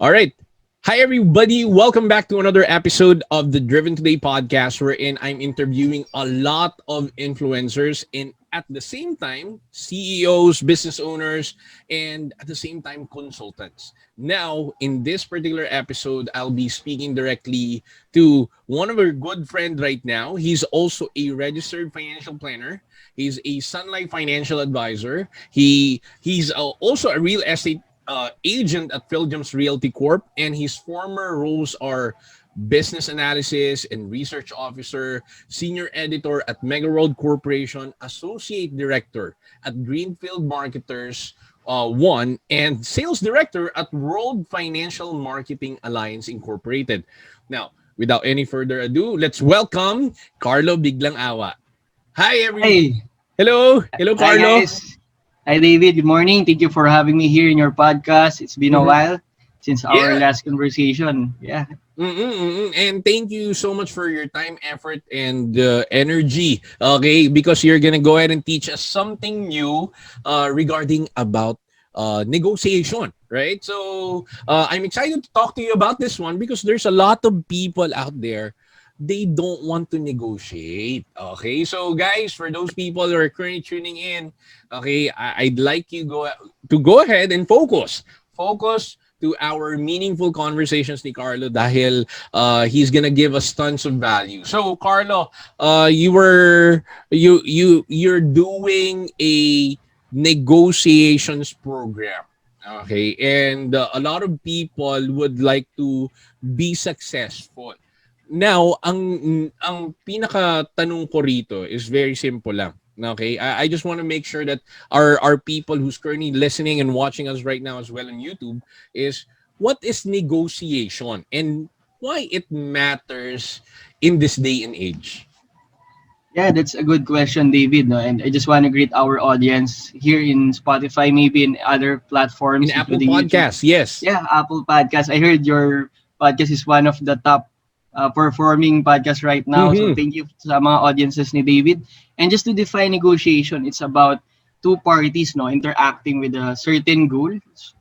All right. Hi, everybody. Welcome back to another episode of the Driven Today podcast, wherein I'm interviewing a lot of influencers and at the same time, CEOs, business owners, and at the same time, consultants. Now, in this particular episode, I'll be speaking directly to one of our good friend right now. He's also a registered financial planner. He's a Sunlight financial advisor. He's also a real estate agent at Philgems Realty Corp, and his former roles are business analysis and research officer, senior editor at Mega World Corporation, associate director at Greenfield Marketers One, and sales director at World Financial Marketing Alliance Incorporated. Now, without any further ado, let's welcome Carlo Biglang-awa. Hi, everyone. Hi. Hello, Hi, Carlo. guys. Hi, David. Good morning. Thank you for having me here in your podcast. It's been a Mhm. while since our Yeah. last conversation. Yeah. And thank you so much for your time, effort, and energy. Okay, because you're gonna go ahead and teach us something new regarding about negotiation, right? So I'm excited to talk to you about this one because there's a lot of people out there they don't want to negotiate. Okay, so guys, for those people who are currently tuning in, okay, I'd like you go ahead and focus to our meaningful conversations ni Carlo dahil he's gonna give us tons of value. So Carlo, you're doing a negotiations program. Okay, and a lot of people would like to be successful. Now, ang pinaka tanong ko rito is very simple lang. Okay, I just want to make sure that our people who's currently listening and watching us right now as well on YouTube is what is negotiation and why it matters in this day and age. Yeah, that's a good question, David. No? And I just want to greet our audience here in Spotify, maybe in other In platforms, Apple including YouTube. Podcasts, yes. Yeah, Apple Podcast. I heard your podcast is one of the top performing podcasts right now. So Mm-hmm. thank you sa mga audiences ni David. And just to define negotiation, it's about two parties no interacting with a certain goal.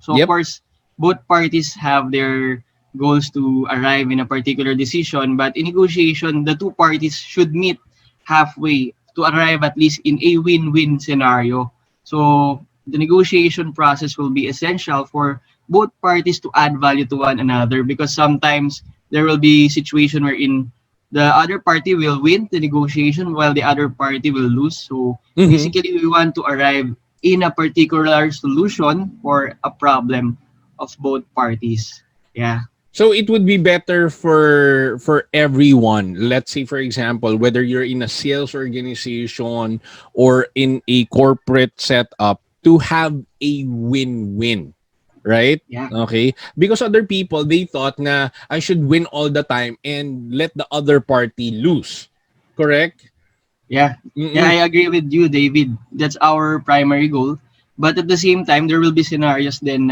So of Yep. course, both parties have their goals to arrive in a particular decision, but in negotiation, the two parties should meet halfway to arrive at least in a win-win scenario. So the negotiation process will be essential for both parties to add value to one another because sometimes there will be situation wherein the other party will win the negotiation while the other party will lose. So Mm-hmm. basically we want to arrive in a particular solution for a problem of both parties. Yeah. So it would be better for everyone. Let's say for example, whether you're in a sales organization or in a corporate setup to have a win-win, right? Yeah. Okay? Because other people they thought na I should win all the time and let the other party lose. Correct? Yeah, yeah, Mm-mm. I agree with you, David. That's our primary goal. But at the same time, there will be scenarios then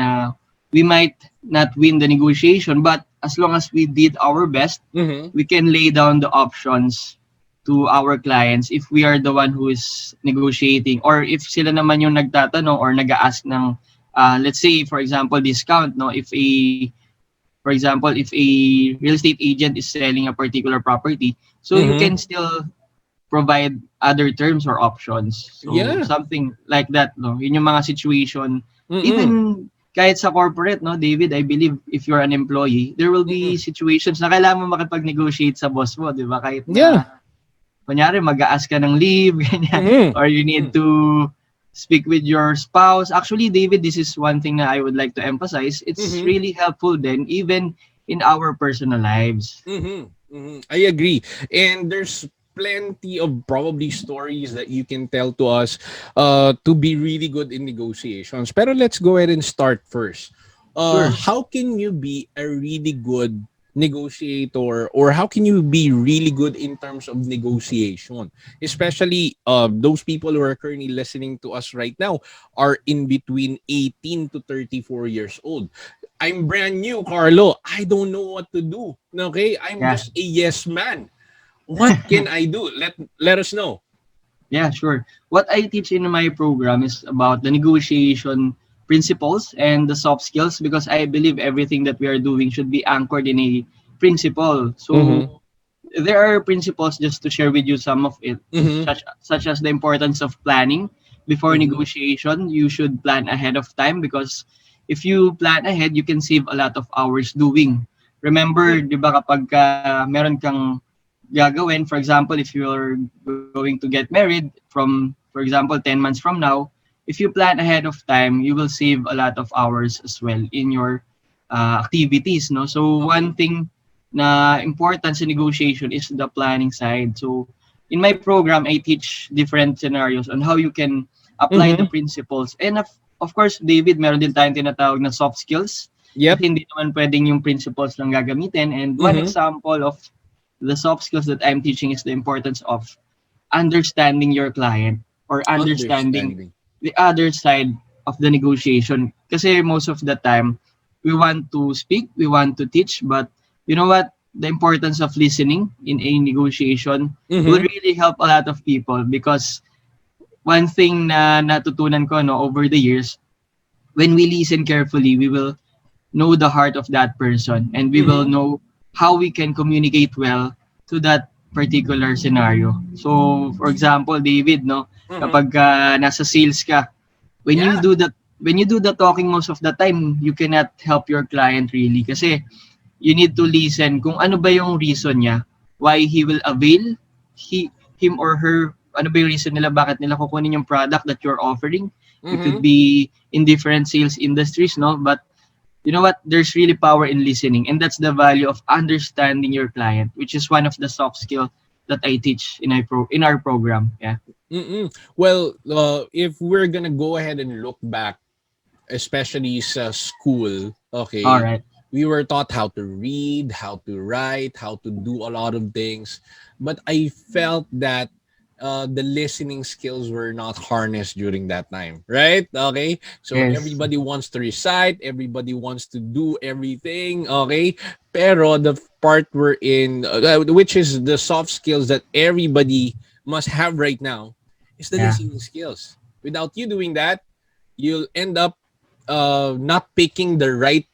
we might not win the negotiation, but as long as we did our best, Mhm. we can lay down the options to our clients if we are the one who is negotiating or if sila naman yung nagtatanong or nag-ask ng let's say for example discount no if a for example if a real estate agent is selling a particular property so you Mhm. can still provide other terms or options. So Yeah. something like that, no? Yun yung mga situation. Mm-mm. Even kahit sa corporate, no, David, I believe if you're an employee, there will be Mm-mm. situations na kailangan mo makipag-negotiate sa boss mo, di ba? Kahit Yeah. na, kunyari, mag-a-ask ka ng leave, ganyan, Mhm. or you need to speak with your spouse. Actually, David, this is one thing that I would like to emphasize. It's Mhm. really helpful then, even in our personal lives. Mm-hmm. Mm-hmm. I agree. And there's plenty of probably stories that you can tell to us to be really good in negotiations. Pero let's go ahead and start first. Sure. How can you be a really good negotiator or how can you be really good in terms of negotiation? Especially those people who are currently listening to us right now are in between 18 to 34 years old. I'm brand new, Carlo. I don't know what to do. Okay? I'm Yeah. just a yes man. What can I do? Let us know. Yeah, sure. What I teach in my program is about the negotiation principles and the soft skills, because I believe everything that we are doing should be anchored in a principle. So Mm-hmm. there are principles, just to share with you some of it, Mm-hmm. such as the importance of planning before Mm-hmm. negotiation. You should plan ahead of time, because if you plan ahead, you can save a lot of hours doing. Remember, di ba, kapag meron kang gagawin, for example, if you're going to get married from, for example, 10 months from now, if you plan ahead of time, you will save a lot of hours as well in your activities, no? So one thing na important sa negotiation is the planning side. So in my program, I teach different scenarios on how you can apply the Mm-hmm. principles. And of course, David, meron din tayong tinatawag na soft skills. Yep. Kasi hindi naman pwedeng yung principles lang gagamitin. And one Mm-hmm. example of the soft skills that I'm teaching is the importance of understanding your client, or understanding Understanding. the other side of the negotiation. Kasi most of the time, we want to speak, we want to teach, but you know what? The importance of listening in a negotiation will Mm-hmm. really help a lot of people, because one thing na natutunan ko, no, over the years, when we listen carefully, we will know the heart of that person, and we will Mm-hmm. know how we can communicate well to that particular scenario. So, for example, David, no, Mm-hmm. kapag nasa sales ka, when you Yeah. do that, when you do the talking, most of the time, you cannot help your client really, kasi you need to listen kung ano ba yung reason niya, why he will avail him or her, ano ba yung reason nila, bakit nila kukunin yung product that you're offering. It could Mm-hmm. be in different sales industries, no? But you know what? There's really power in listening, and that's the value of understanding your client, which is one of the soft skill that I teach in our program. Yeah. Mm-mm. Well, if we're gonna go ahead and look back, especially sa school, All okay, right. we were taught how to read, how to write, how to do a lot of things. But I felt that the listening skills were not harnessed during that time, right? Okay. So Yes. everybody wants to recite, everybody wants to do everything, okay? Pero the part we're in, which is the soft skills that everybody must have right now, is the Yeah. listening skills. Without you doing that, you'll end up not picking the right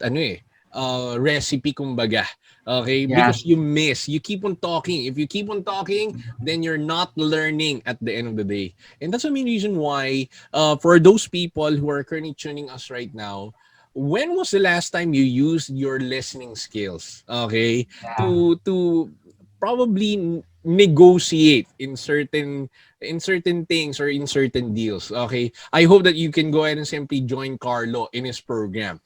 recipe kumbaga. Okay? Yeah. Because you keep on talking. If you keep on talking, then you're not learning at the end of the day. And that's the main reason why for those people who are currently tuning us right now, when was the last time you used your listening skills, okay, Yeah. to probably negotiate in certain things or in certain deals. Okay. I hope that you can go ahead and simply join Carlo in his program.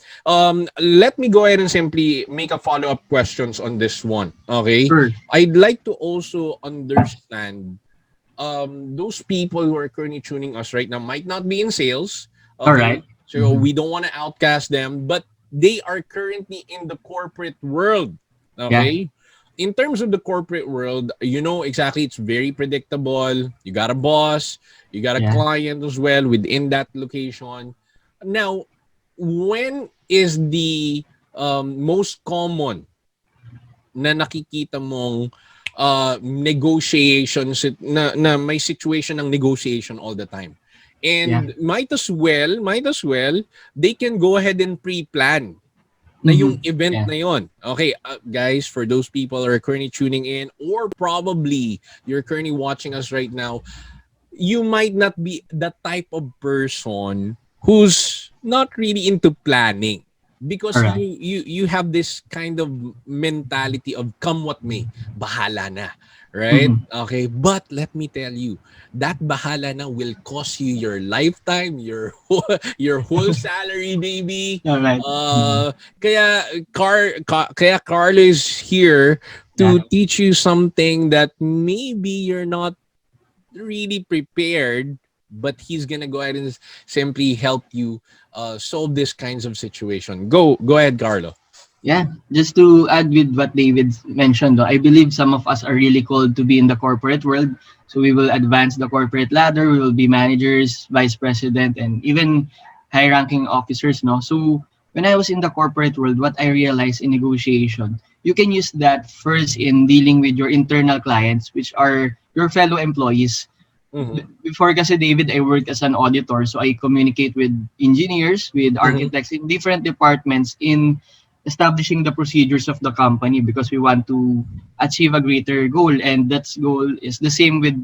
Let me go ahead and simply make a follow-up questions on this one. Okay. Sure. I'd like to also understand those people who are currently tuning us right now might not be in sales. All right. Okay. So Mm-hmm. we don't want to outcast them, but they are currently in the corporate world. Yeah. Okay. In terms of the corporate world, you know exactly it's very predictable. You got a boss, you got a Yeah. client as well within that location. Now, when is the most common na nakikita mong negotiations na may situation ng negotiation all the time? Yeah. And might as well, they can go ahead and pre-plan na yung Mm-hmm. event Yeah. na yon. Okay, guys, for those people who are currently tuning in or probably you're currently watching us right now, you might not be the type of person who's not really into planning All because right. you have this kind of mentality of come what may, bahala na, right? Mm-hmm. Okay, but let me tell you, that bahala na will cost you your lifetime, your your whole salary, baby. All right. Mm-hmm. Kaya kaya Carlo is here Yeah. to teach you something that maybe you're not really prepared, but he's gonna go ahead and simply help you solve these kinds of situation. Go ahead, Carlo. Yeah, just to add with what David mentioned, I believe some of us are really called to be in the corporate world. So we will advance the corporate ladder. We will be managers, vice president, and even high-ranking officers. No, so when I was in the corporate world, what I realized in negotiation, you can use that first in dealing with your internal clients, which are your fellow employees. Mhm. Before kasi, David, I worked as an auditor, so I communicate with engineers, with Mhm. architects in different departments in establishing the procedures of the company because we want to achieve a greater goal, and that goal is the same with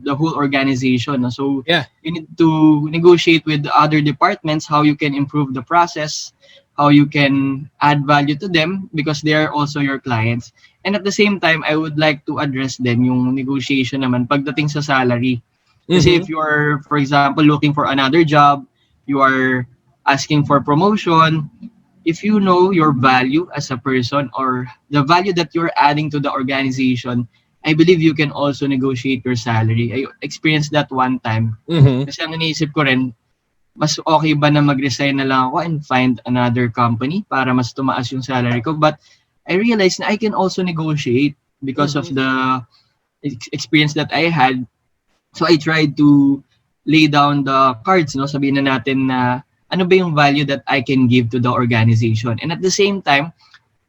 the whole organization. So Yeah. you need to negotiate with the other departments how you can improve the process, how you can add value to them because they are also your clients. And at the same time, I would like to address then yung negotiation naman pagdating sa salary. Kasi if Mhm. you're, for example, looking for another job, you are asking for promotion, if you know your value as a person or the value that you're adding to the organization, I believe you can also negotiate your salary. I experienced that one time. Mhm. Kasi ang iniisip ko rin, mas okay ba na mag-resign na lang ako and find another company para mas tumaas yung salary ko? But I realized na I can also negotiate because of Mhm. the experience that I had. So I tried to lay down the cards, no? Sabihin na natin na ano ba yung value that I can give to the organization. And at the same time,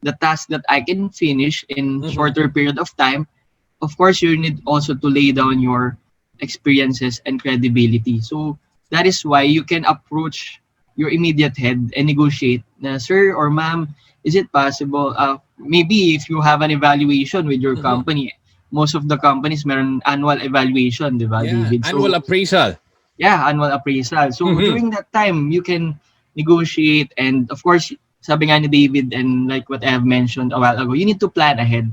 the task that I can finish in Mhm. shorter period of time, of course, you need also to lay down your experiences and credibility. So that is why you can approach your immediate head and negotiate na, sir or ma'am, is it possible? Maybe if you have an evaluation with your Mhm. company, most of the companies meron annual evaluation, di ba, Yeah. David? Annual So appraisal. yeah, annual appraisal. So Mhm. during that time, you can negotiate, and of course, sabi nga ni David and like what I have mentioned a while ago, you need to plan ahead.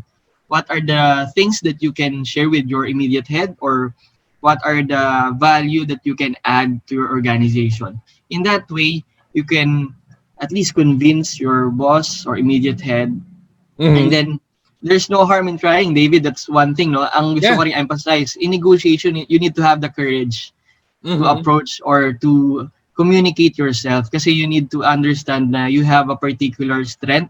What are the things that you can share with your immediate head, or what are the value that you can add to your organization? In that way, you can at least convince your boss or immediate head, and Mhm. then there's no harm in trying, David. That's one thing, no? Ang gusto Yeah. ko rin emphasize, in negotiation, you need to have the courage to Mhm. approach or to communicate yourself kasi you need to understand na you have a particular strength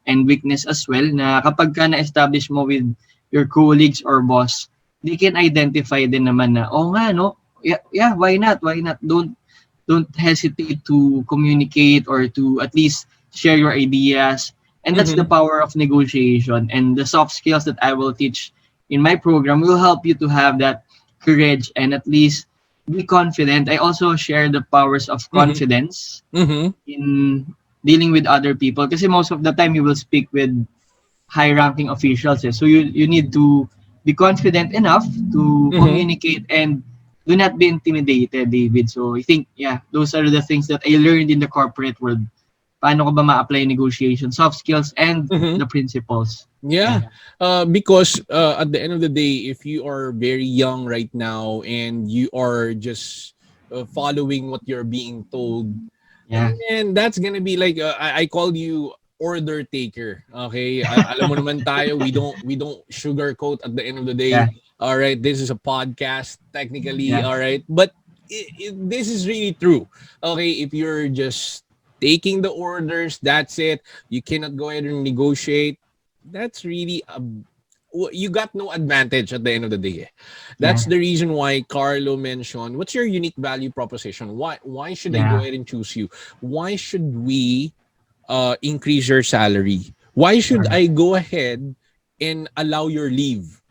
and weakness as well na kapag ka na-establish mo with your colleagues or boss, they can identify din naman na, oh nga, no? Yeah, why not? Why not? Don't hesitate to communicate or to at least share your ideas. And that's the Mhm. power of negotiation. And the soft skills that I will teach in my program will help you to have that courage and at least be confident. I also share the powers of Mhm. confidence Mhm. in dealing with other people. Kasi most of the time you will speak with high-ranking officials. So you need to be confident enough to Mhm. communicate and do not be intimidated, David. So I think, yeah, those are the things that I learned in the corporate world. Paano ko ba ma-apply negotiation, soft skills, and Mhm. the principles. Yeah. Yeah. Because at the end of the day, if you are very young right now and you are just following what you're being told, Yeah. and that's gonna be like I call you order taker. Okay, alam mo naman tayo, we don't sugarcoat at the end of the day. Yeah. All right, this is a podcast technically. Yeah. All right, but this is really true. Okay, if you're just taking the orders, that's it. You cannot go ahead and negotiate. That's really a you got no advantage at the end of the day. Yeah. That's the reason why Carlo mentioned, what's your unique value proposition? Why should I go Yeah. ahead and choose you? Why should we increase your salary? Why should Correct. I go ahead and allow your leave?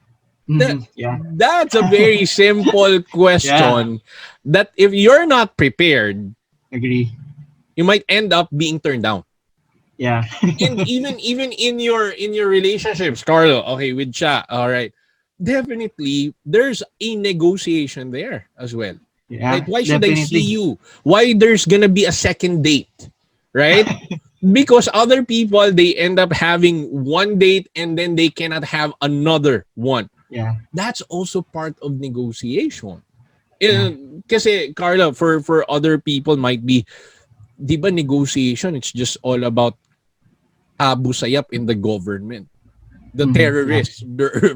That Mm-hmm. Yeah. that's a very simple Yeah. question that if you're not prepared, Agree. you might end up being turned down. Yeah. And even in your relationships, Carlo, okay, with Cha, all right, definitely there's a negotiation there as well, right? Yeah. Why should I see Definitely. you? Why there's gonna be a second date, right? Because other people they end up having one date and then they cannot have another one. Yeah. That's also part of negotiation. Yeah. Kasi Carla, for other people might be, di ba negotiation, it's just all about Abu Sayyaf in the government, the Mm-hmm. Yeah. terrorists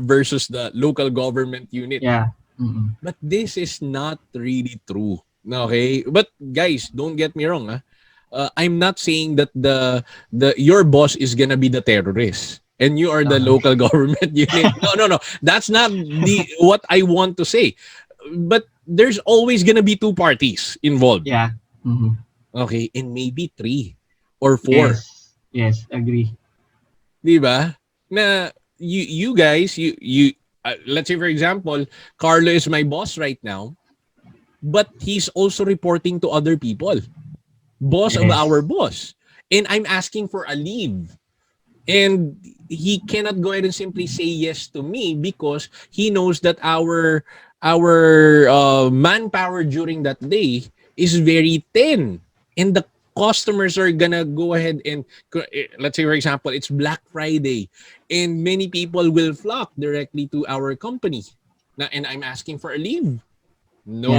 versus the local government unit. Yeah. Mm-hmm. But this is not really true. Okay? But guys, don't get me wrong. I'm not saying that the your boss is gonna be the terrorist and you are the Okay. local government unit. No, no, no. That's not the what I want to say. But there's always gonna be two parties involved. Yeah. Mm-hmm. Okay, and maybe three or four. Yes. Yes. Agree. 'Di ba? Na you guys, you let's say for example, Carlo is my boss right now, but he's also reporting to other people, boss of our Yes. boss, and I'm asking for a leave, and he cannot go ahead and simply say yes to me because he knows that our manpower during that day is very thin, and the customers are gonna go ahead and let's say for example it's Black Friday, and many people will flock directly to our company now, and I'm asking for a leave. Yeah. No.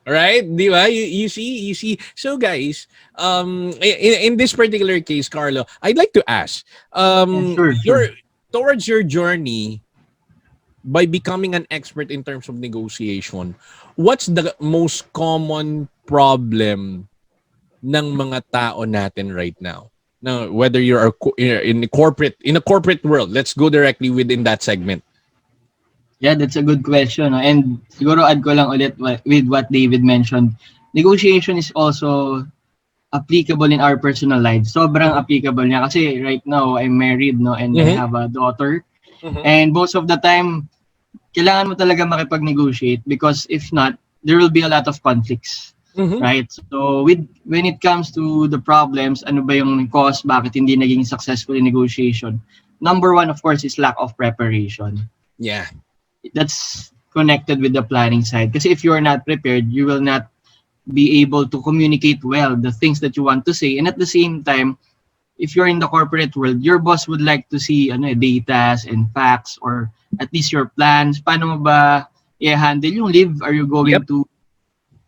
All right, di ba? You see. So guys, in this particular case, Carlo, I'd like to ask, Yeah, sure, your sure. towards your journey by becoming an expert in terms of negotiation, what's the most common problem ng mga tao natin right now? Now, whether you're in a corporate world, let's go directly within that segment. Yeah, that's a good question. No? And siguro add ko lang ulit with what David mentioned. Negotiation is also applicable in our personal lives. Sobrang Mm-hmm. applicable niya kasi right now I'm married, no, and I Mm-hmm. have a daughter. Mm-hmm. And most of the time, kailangan mo talaga makipag-negotiate because if not, there will be a lot of conflicts. Mm-hmm. Right? So when it comes to the problems, ano ba yung cause, bakit hindi naging successful in negotiation? Number one, of course, is lack of preparation. Yeah. That's connected with the planning side. Kasi if you are not prepared, you will not be able to communicate well the things that you want to say. And at the same time, if you're in the corporate world, your boss would like to see data and facts or at least your plans. Paano mo ba i-handle yung leave? Are you Yep. going to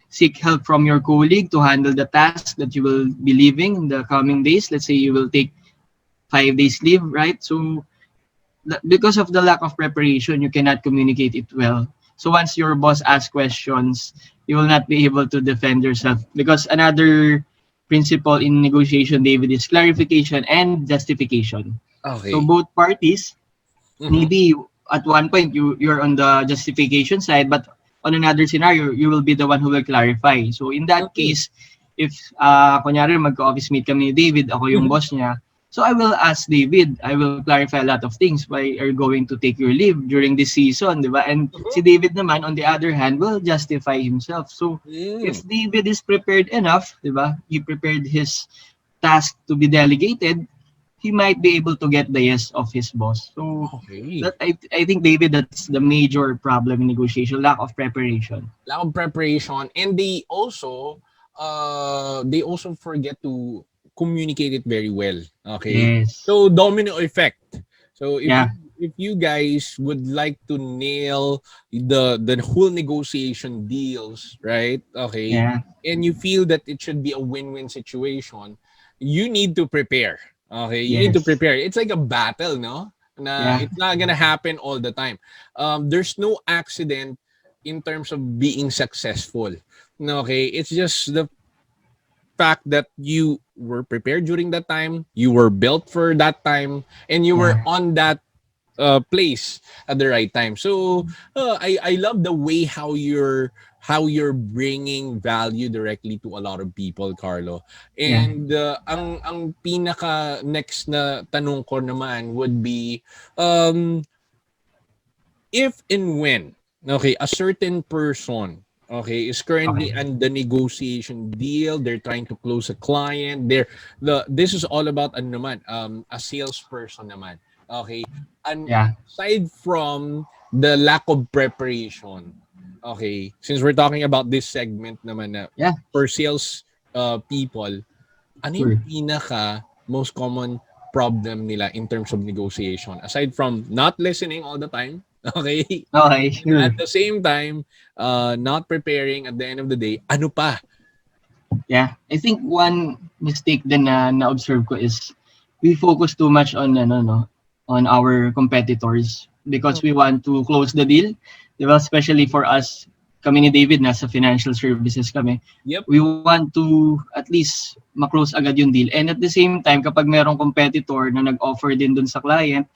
seek help from your colleague to handle the task that you will be leaving in the coming days? Let's say you will take 5 days leave, right? So because of the lack of preparation, you cannot communicate it well. So once your boss asks questions, you will not be able to defend yourself. Because another principle in negotiation, David, is clarification and justification. So Okay. both parties, Mm-hmm. maybe at one point you're on the justification side, but on another scenario, you will be the one who will clarify. So in that Mm-hmm. case, if kunyari magka-office mate kami ni David, ako yung Mm-hmm. boss niya, so I will ask David, I will clarify a lot of things. Why are you going to take your leave during this season, di ba? And si David naman, on the other hand, will justify himself. So Mm. if David is prepared enough, di ba? He prepared his task to be delegated, he might be able to get the yes of his boss. So Okay. that I think David, that's the major problem in negotiation, lack of preparation. Lack of preparation, and they also forget to communicate it very well. Okay, Yes. so domino effect. So Yeah. if you guys would like to nail the whole negotiation deals, right? Okay, Yeah. and you feel that it should be a win-win situation, you need to prepare. Okay, you need to Yes. prepare. It's like a battle, no? Na Yeah. it's not gonna happen all the time. There's no accident in terms of being successful. Okay, it's just the fact that you were prepared during that time, you were built for that time, and you were Yeah. on that place at the right time. So I love the way how you're bringing value directly to a lot of people, Carlo. Yeah. And ang pinaka next na tanong ko naman would be um if and when, okay, a certain person, okay, is currently Okay. on the negotiation deal, they're trying to close a client, this is all about ano naman, a salesperson naman, okay, and Yeah. aside from the lack of preparation, okay, since we're talking about this segment naman na Yeah. for sales people, ano yung Sure. pinaka most common problem nila in terms of negotiation aside from not listening all the time, okay, Okay. and Sure. at the same time not preparing at the end of the day, ano pa? Yeah. I think one mistake din na observe ko is we focus too much on on our competitors because we want to close the deal. Diba? Especially for us, kami ni David nasa financial services kami. Yep. We want to at least ma-close agad yung deal. And at the same time, kapag merong competitor na nag-offer din dun sa client,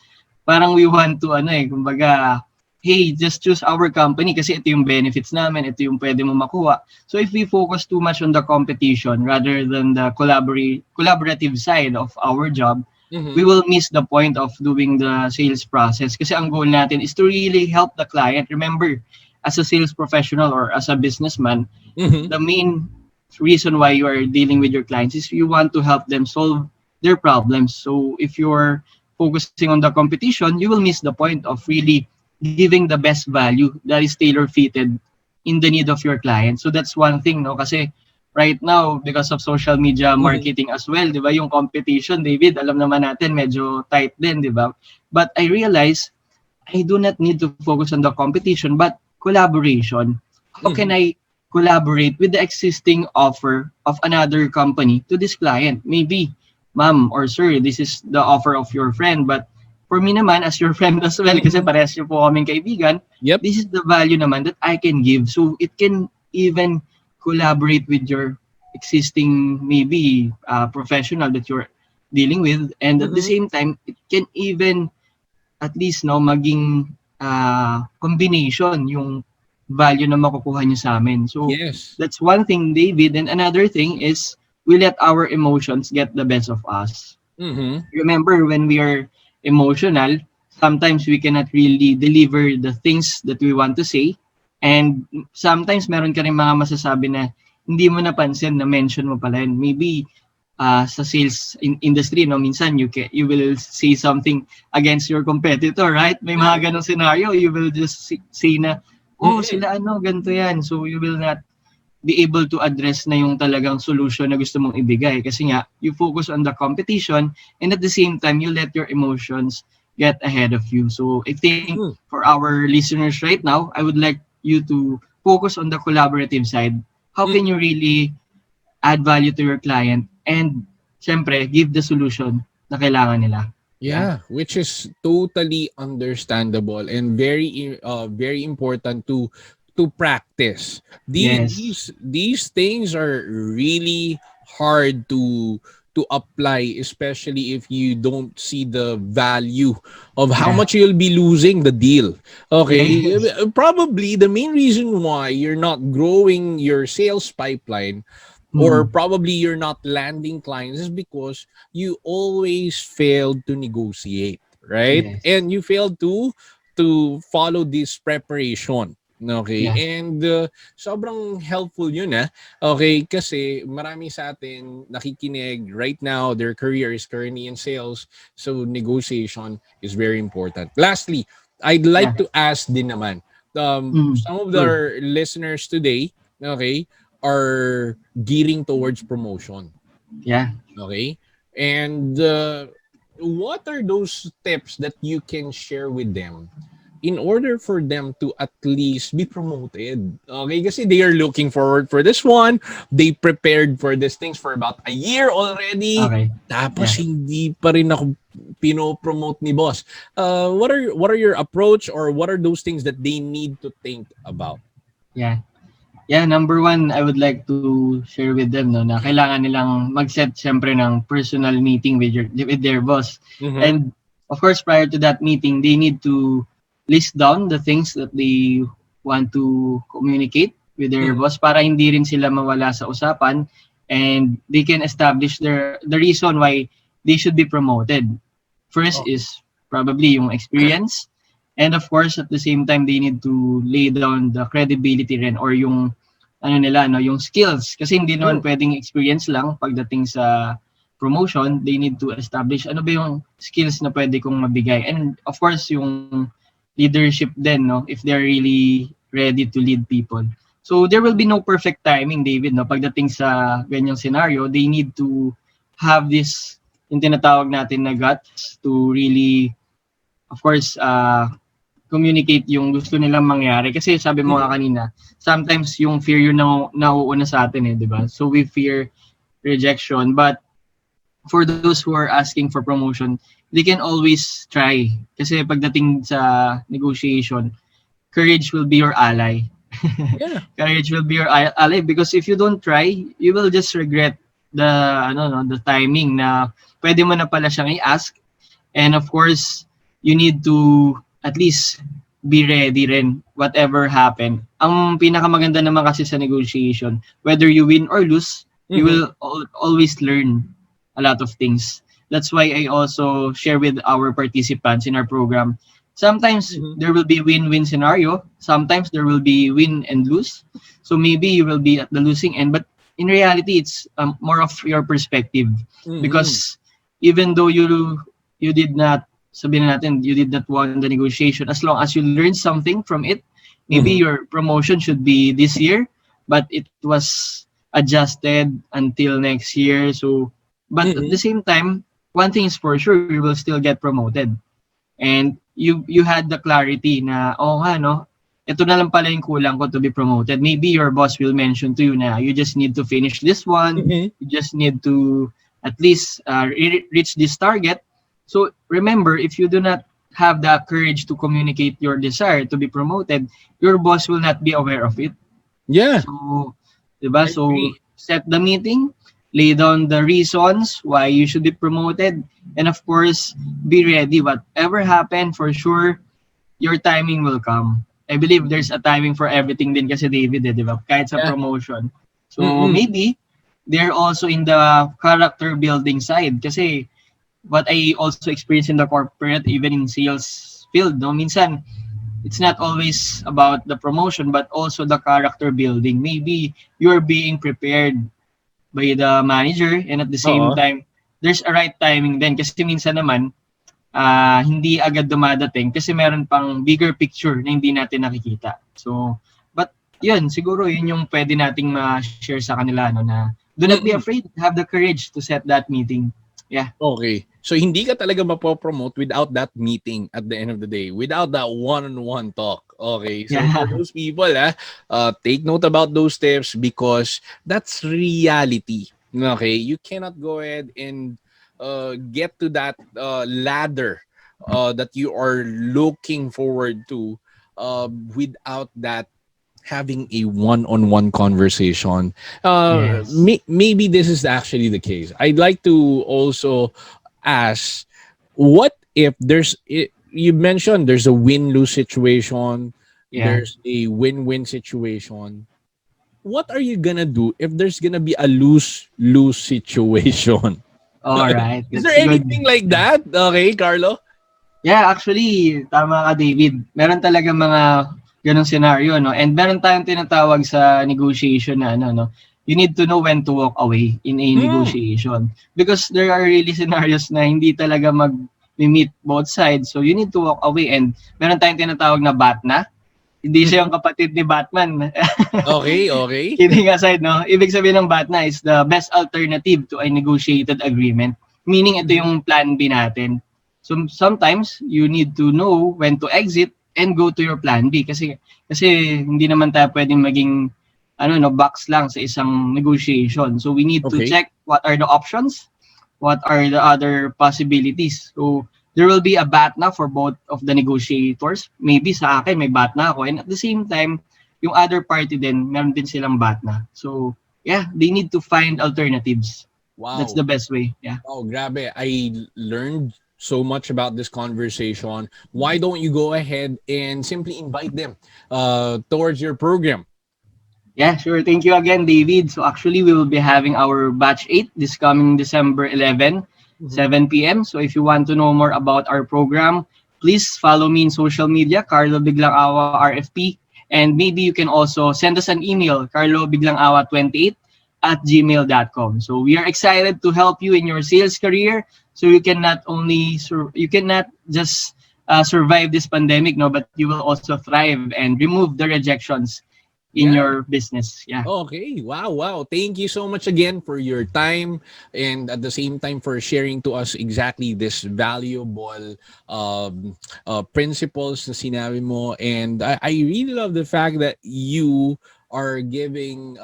parang we want to kumbaga, hey, just choose our company kasi ito yung benefits namin, ito yung pwede mo makuha. So if we focus too much on the competition rather than the collaborative side of our job, we Mhm. will miss the point of doing the sales process. Kasi ang goal natin is to really help the client. Remember, as a sales professional or as a businessman, Mhm. the main reason why you are dealing with your clients is you want to help them solve their problems. So if you're focusing on the competition, you will miss the point of really giving the best value that is tailor fitted in the need of your client. So that's one thing, no? Kasi right now, because of social media Mhm. marketing as well, di ba? Yung competition, David, alam naman natin, medyo tight din, di ba? But I realize I do not need to focus on the competition, but collaboration. How can Mhm. I collaborate with the existing offer of another company to this client? Maybe, ma'am or sir, this is the offer of your friend, but for me naman, as your friend as well, kasi Mhm. parehas niyo po kaming kaibigan, Yep. this is the value naman that I can give. So it can even collaborate with your existing maybe professional that you're dealing with, and at the Mhm. same time, it can even at least no maging combination yung value na makukuha niyo sa amin. So Yes. that's one thing, David. And another thing is we let our emotions get the best of us. Mhm. Remember, when we are emotional, sometimes we cannot really deliver the things that we want to say. And sometimes meron ka rin mga masasabi na hindi mo napansin na mention mo pala yun. Maybe sa sales industry, no, minsan you will say something against your competitor, right? May Mhm. mga ganong scenario, you will just say na, oh, Mhm. sila ano, ganito yan. So you will not be able to address na yung talagang solution na gusto mong ibigay. Kasi nga, you focus on the competition and at the same time, you let your emotions get ahead of you. So I think Mhm. for our listeners right now, I would like you to focus on the collaborative side. How Mhm. can you really add value to your client and syempre, give the solution na kailangan nila. Yeah. Yeah, which is totally understandable and very important to practice. Yes. These things are really hard to apply, especially if you don't see the value of how Yeah. much you'll be losing the deal. Okay, Yes. probably the main reason why you're not growing your sales pipeline, or Hmm. probably you're not landing clients, is because you always failed to negotiate, right? Yes. And you failed to follow this preparation. Okay? Yeah. And sobrang helpful yun, okay, kasi marami sa atin nakikinig right now, their career is currently in sales, so negotiation is very important. Lastly, I'd like Yeah. to ask din naman, Hmm. some of Sure. the listeners today, okay, are gearing towards promotion. Yeah. Okay. And what are those tips that you can share with them in order for them to at least be promoted? Okay, kasi they are looking forward for this one. They prepared for these things for about a year already. Okay. Tapos Yeah. hindi pa rin ako pinopromote ni boss. What are your approach, or what are those things that they need to think about? Yeah. Yeah, number one, I would like to share with them no na kailangan nilang mag-set syempre ng personal meeting with their boss. Mm-hmm. And of course, prior to that meeting, they need to list down the things that they want to communicate with their Mm-hmm. boss para hindi rin sila mawala sa usapan and they can establish the reason why they should be promoted. First Okay. is probably yung experience. And of course, at the same time, they need to lay down the credibility rin or yung ano nila, no, yung skills. Kasi hindi naman Mm. pwedeng experience lang pagdating sa promotion. They need to establish ano ba yung skills na pwede kong mabigay. And of course, yung leadership din, no, if they're really ready to lead people. So there will be no perfect timing, David, no, pagdating sa ganyang scenario. They need to have this yung tinatawag natin na guts to really, of course, communicate yung gusto nilang mangyari. Kasi sabi mo nga Mm-hmm. kanina, sometimes yung fear yung nauuna sa atin di ba? So we fear rejection. But for those who are asking for promotion, they can always try. Kasi pagdating sa negotiation, courage will be your ally. Yeah. Courage will be your ally because if you don't try, you will just regret the the timing na pwede mo na pala siyang i-ask. And of course, you need to at least be ready rin whatever happen. Ang pinakamaganda naman kasi sa negotiation, whether you win or lose, you Mm-hmm. will always learn a lot of things. That's why I also share with our participants in our program. Sometimes Mhm. there will be win-win scenario. Sometimes there will be win and lose. So maybe you will be at the losing end, but in reality, it's more of your perspective. Mhm. Because even though you did not, sabihin natin, you did not won the negotiation, as long as you learned something from it, maybe Mhm. your promotion should be this year, but it was adjusted until next year. So, but at the Mhm. same time, one thing is for sure, you will still get promoted. And you had the clarity na, oh nga, no, ito na lang pala yung kulang ko to be promoted. Maybe your boss will mention to you na you just need to finish this one. Mhm. You just need to at least reach this target. So remember, if you do not have the courage to communicate your desire to be promoted, your boss will not be aware of it. Yeah, So, 'di ba? I So, agree. set the meeting, lay down the reasons why you should be promoted, and of course, be ready. Whatever happen, for sure, your timing will come. I believe there's a timing for everything din kasi David, eh, 'di ba? Kahit sa Yeah. promotion. So, Mm. maybe they're also in the character building side kasi what I also experienced in the corporate, even in sales field, no? Minsan, it's not always about the promotion but also the character building. Maybe you're being prepared by the manager, and at the same Oo. time there's a right timing din kasi minsan naman hindi agad dumadating kasi meron pang bigger picture na hindi natin nakikita. So, but yun, siguro yun yung pwede nating ma-share sa kanila, no, na do not be Mm. afraid, have the courage to set that meeting. Yeah. Okay. So hindi ka talaga mapopromote without that meeting at the end of the day, without that one-on-one talk. Okay. So for Yeah. those people, take note about those tips because that's reality. Okay. You cannot go ahead and get to that ladder that you are looking forward to without that having a one-on-one conversation. Yes. Maybe this is actually the case. I'd like to also ask, what if you mentioned there's a win-lose situation, Yeah. there's a win-win situation. What are you gonna do if there's gonna be a lose-lose situation? All right. Is there That's good. anything like that? Okay, Carlo? Yeah, actually, tama ka, David. Meron talaga mga ganong scenario, no? And meron tayong tinatawag sa negotiation na ano, no? You need to know when to walk away in a Hmm. negotiation. Because there are really scenarios na hindi talaga mag-meet both sides. So you need to walk away. And meron tayong tinatawag na batna. Hindi siya yung kapatid ni Batman. Okay, okay. Kidding aside, no? Ibig sabihin ng BATNA is the best alternative to a negotiated agreement. Meaning ito Mhm. yung plan B natin. So sometimes you need to know when to exit and go to your plan B kasi hindi naman tayo pwedeng maging box lang sa isang negotiation. So we need to Okay. check what are the options, what are the other possibilities. So there will be a BATNA for both of the negotiators. Maybe sa akin may BATNA ako, and at the same time yung other party din, meron din silang BATNA. So, yeah, they need to find alternatives. That's Wow. the best way. Yeah. Oh, grabe. I learned so much about this conversation. Why don't you go ahead and simply invite them towards your program? Yeah, sure. Thank you again, David. So actually, we will be having our batch 8 this coming December 11, Mhm. 7 p.m. So if you want to know more about our program, please follow me in social media, Carlo Biglang-awa RFP. And maybe you can also send us an email, carlobiglangawa28@gmail.com. So we are excited to help you in your sales career. So you can not only you cannot just survive this pandemic, no, but you will also thrive and remove the rejections in Yeah. your business. Yeah. Okay. Wow. Wow. Thank you so much again for your time and at the same time for sharing to us exactly this valuable principles na sinabi mo. And I really love the fact that you are giving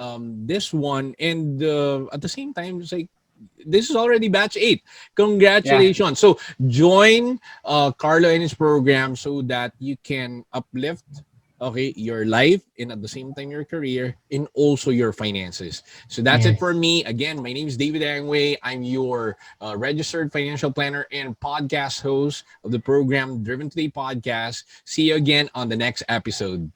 this one and at the same time it's like this is already batch 8. Yeah. Congratulations. So join Carlo and his program so that you can uplift your life and at the same time your career and also your finances. So that's it for Yes. me. Again, my name is David Angway. I'm your registered financial planner and podcast host of the program Driven Today podcast. See you again on the next episode.